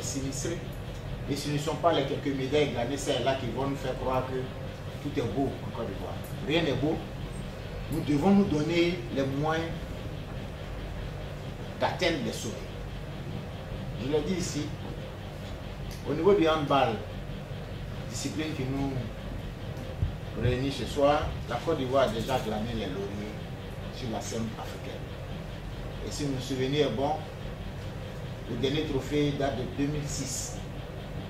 est sinistré. Et ce ne sont pas les quelques médailles gagnées là qui vont nous faire croire que tout est beau en Côte d'Ivoire. Rien n'est beau. Nous devons nous donner les moyens d'atteindre les sommets. Je l'ai dit ici, au niveau du handball, discipline qui nous réunit ce soir, la Côte d'Ivoire a déjà glané les lauriers sur la scène africaine. Et si mon souvenir est bon, le dernier trophée date de 2006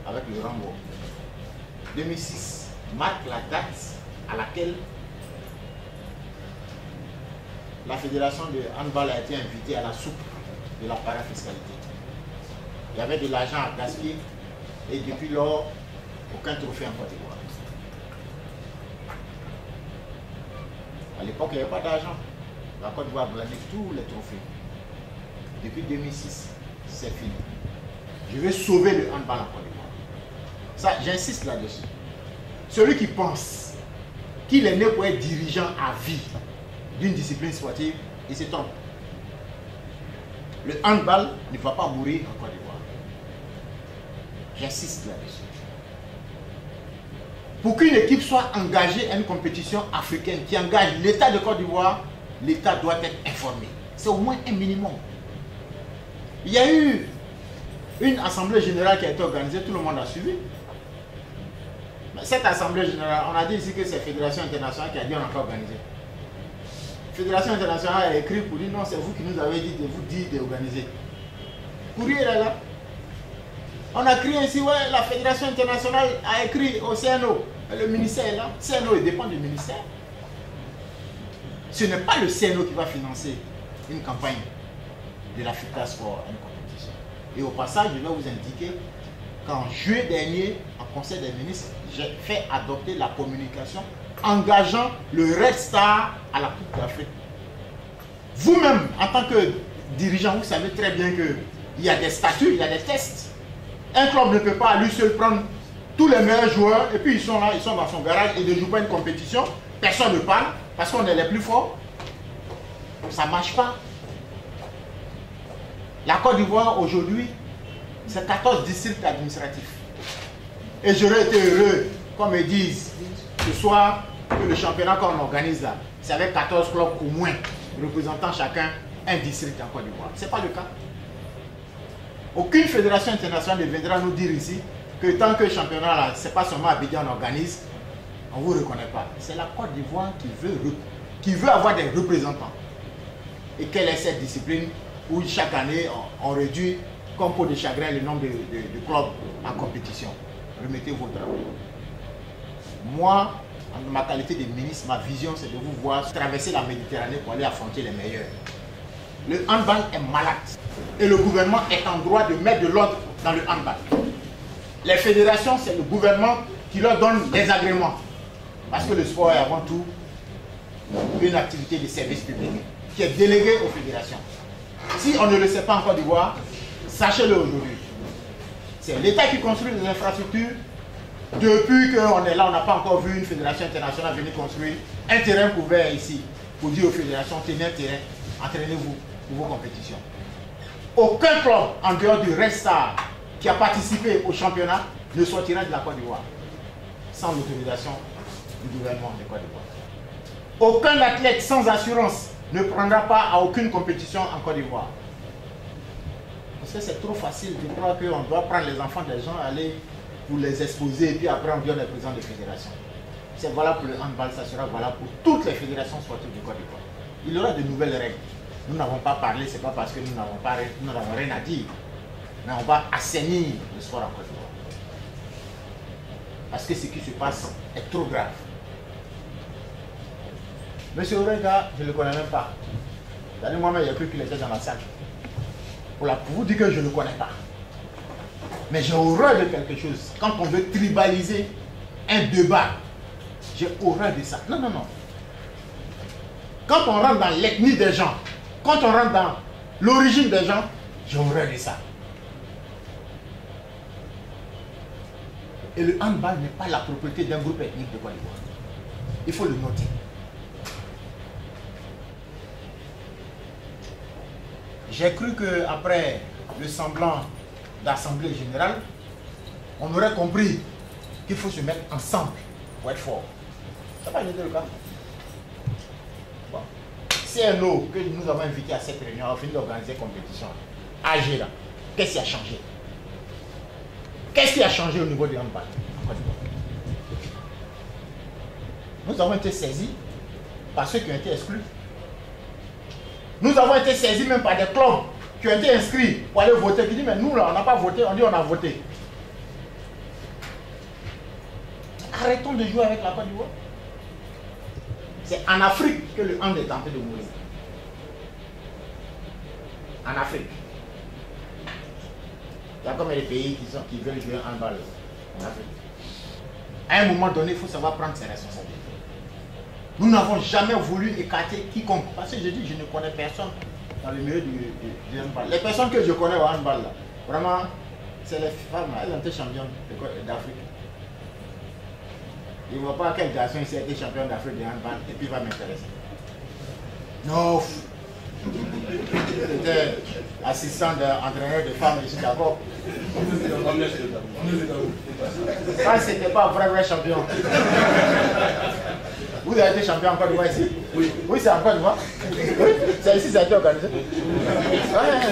avec le Rambo. 2006 marque la date à laquelle la fédération de handball a été invitée à la soupe de la parafiscalité. Il y avait de l'argent à gaspiller et depuis lors, aucun trophée en Côte d'Ivoire. À l'époque, il n'y avait pas d'argent. La Côte d'Ivoire a gagné tous les trophées. Depuis 2006, c'est fini. Je vais sauver le handball en Côte d'Ivoire. Ça, j'insiste là-dessus. Celui qui pense qu'il est né pour être dirigeant à vie d'une discipline sportive, il se trompe. Le handball ne va pas mourir en Côte d'Ivoire. J'insiste là-dessus. Pour qu'une équipe soit engagée à une compétition africaine qui engage l'État de Côte d'Ivoire, l'État doit être informé. C'est au moins un minimum. Il y a eu une assemblée générale qui a été organisée, tout le monde a suivi. Mais cette assemblée générale, on a dit ici que c'est la Fédération internationale qui a dit on n'a pas organisé. La Fédération internationale a écrit pour dire non, c'est vous qui nous avez dit de vous dire d'organiser. Courrier est là. On a crié ici, ouais, la Fédération internationale a écrit au CNO. Le ministère est là. Le CNO, il dépend du ministère. Ce n'est pas le CNO qui va financer une campagne de l'Africa Sport à une compétition. Et au passage, je vais vous indiquer qu'en juillet dernier, en Conseil des ministres, j'ai fait adopter la communication engageant le Red Star à la Coupe d'Afrique. Vous-même, en tant que dirigeant, vous savez très bien qu'il y a des statuts, il y a des tests. Un club ne peut pas à lui seul prendre tous les meilleurs joueurs et puis ils sont là, ils sont dans son garage et ne jouent pas une compétition. Personne ne parle parce qu'on est les plus forts. Ça ne marche pas. La Côte d'Ivoire aujourd'hui, c'est 14 districts administratifs. Et j'aurais été heureux, comme ils disent ce soir, que le championnat qu'on organise là, c'est avec 14 clubs au moins, représentant chacun un district en Côte d'Ivoire. Ce n'est pas le cas. Aucune fédération internationale ne viendra nous dire ici que tant que le championnat là, ce n'est pas seulement Abidjan on organise, on ne vous reconnaît pas. C'est la Côte d'Ivoire qui veut avoir des représentants. Et quelle est cette discipline où chaque année on réduit comme peau de chagrin le nombre de clubs en compétition? Remettez vos drapeaux. Moi, en ma qualité de ministre, ma vision c'est de vous voir traverser la Méditerranée pour aller affronter les meilleurs. Le handball est malade et le gouvernement est en droit de mettre de l'ordre dans le handball. Les fédérations, c'est le gouvernement qui leur donne les agréments. Parce que le sport est avant tout une activité de service public qui est déléguée aux fédérations. Si on ne le sait pas en Côte d'Ivoire, sachez-le aujourd'hui. C'est l'État qui construit les infrastructures. Depuis qu'on est là, on n'a pas encore vu une fédération internationale venir construire un terrain couvert ici pour dire aux fédérations, tenez un terrain, entraînez-vous pour vos compétitions. Aucun club en dehors du Red Star qui a participé au championnat ne sortira de la Côte d'Ivoire sans l'autorisation du gouvernement de Côte d'Ivoire. Aucun athlète sans assurance ne prendra part à aucune compétition en Côte d'Ivoire. Parce que c'est trop facile de croire qu'on doit prendre les enfants des gens, aller pour les exposer et puis après on vient les présidents de fédération. C'est valable pour le handball, ça sera valable pour toutes les fédérations sportives du Côte d'Ivoire. Il y aura de nouvelles règles. Nous n'avons pas parlé, ce n'est pas parce que nous n'avons rien à dire. Mais on va assainir le sport en Côte d'Ivoire. Parce que ce qui se passe est trop grave. Monsieur Orenga, je ne le connais même pas. Moi-même, il a cru qu'il était dans la salle. Pour vous dire que je ne le connais pas. Mais j'ai horreur de quelque chose. Quand on veut tribaliser un débat, j'ai horreur de ça. Non, non, non. Quand on rentre dans l'ethnie des gens, quand on rentre dans l'origine des gens, j'ai horreur de ça. Et le handball n'est pas la propriété d'un groupe ethnique de Côte d'Ivoire. Il faut le noter. J'ai cru qu'après le semblant d'assemblée générale, on aurait compris qu'il faut se mettre ensemble pour être fort. Ça n'a pas été le cas. Bon. CNO, que nous avons invité à cette réunion, a fini d'organiser compétition. AG là, qu'est-ce qui a changé? Qu'est-ce qui a changé au niveau du handball? Nous avons été saisis par ceux qui ont été exclus. Nous avons été saisis même par des clubs qui ont été inscrits pour aller voter. Qui disent, mais nous là, on n'a pas voté, on dit on a voté. Arrêtons de jouer avec la Côte d'Ivoire. C'est en Afrique que le hand est tenté de mourir. En Afrique. Il y a combien de pays qui veulent jouer en handball en Afrique? À un moment donné, il faut savoir prendre ses responsabilités. Nous n'avons jamais voulu écarter quiconque. Parce que je dis, je ne connais personne dans le milieu du handball. Les personnes que je connais au handball, là, vraiment, c'est les femmes, elles ont été championnes d'Afrique. Je ne vois pas quel garçon ici a été champion d'Afrique de handball et puis va m'intéresser. Non. J'étais assistant d'entraîneur de femmes ici d'abord. Ça, c'était pas un vrai champion. Vous avez été champion en Côte d'Ivoire ici? Oui. Oui, c'est en Côte d'Ivoire? Oui. C'est ici, ça a été organisé? Ouais,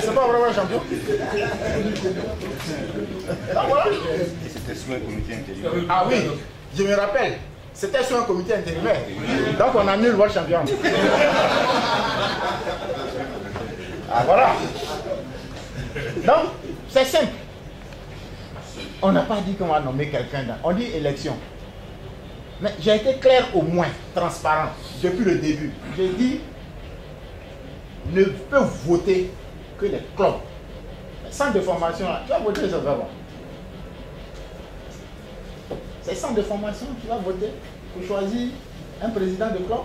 c'est pas un vrai champion. Ah, voilà. C'était sous un comité intérimaire. Ah oui, je me rappelle. C'était sur un comité intérimaire. Donc on annule le champion. Ah voilà. Donc, c'est simple. On n'a pas dit qu'on va nommer quelqu'un. On dit élection. Mais j'ai été clair au moins, transparent, depuis le début. J'ai dit, ne peut voter que les clubs. Sans de formation, là, tu vas voter les observateurs. C'est sans de formation, tu vas voter pour choisir un président de club,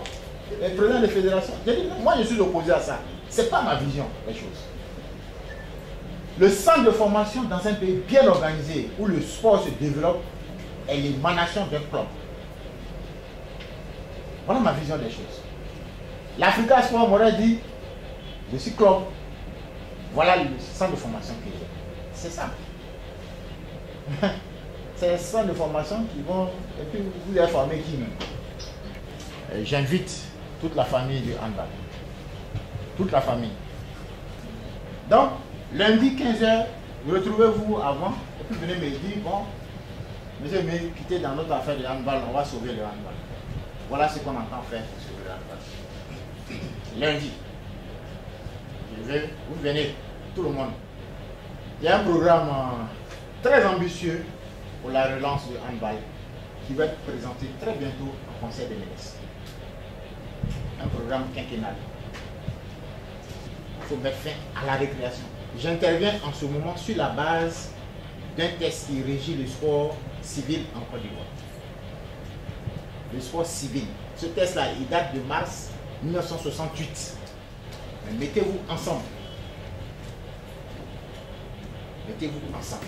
un président de fédération. J'ai dit, moi je suis opposé à ça. Ce n'est pas ma vision, les choses. Le centre de formation dans un pays bien organisé, où le sport se développe, est l'émanation d'un club. Voilà ma vision des choses. L'Africa Sport m'aurait dit, je suis club, voilà le centre de formation que j'ai. C'est ça. C'est les centres de formation qui vont, et puis vous allez former qui même. J'invite toute la famille du handball. Toute la famille. Donc, lundi 15h, vous retrouvez-vous avant, et puis venez me dire, bon, monsieur, mais quittez dans notre affaire de handball, on va sauver le handball. Voilà ce qu'on entend faire pour sauver le handball. Lundi, vous venez, tout le monde. Il y a un programme très ambitieux pour la relance du handball qui va être présenté très bientôt au Conseil des ministres. Un programme quinquennal. Il faut mettre fin à la récréation. J'interviens en ce moment sur la base d'un test qui régit le sport civil en Côte d'Ivoire. Le sport civil. Ce test-là, il date de mars 1968. Mais mettez-vous ensemble. Mettez-vous ensemble.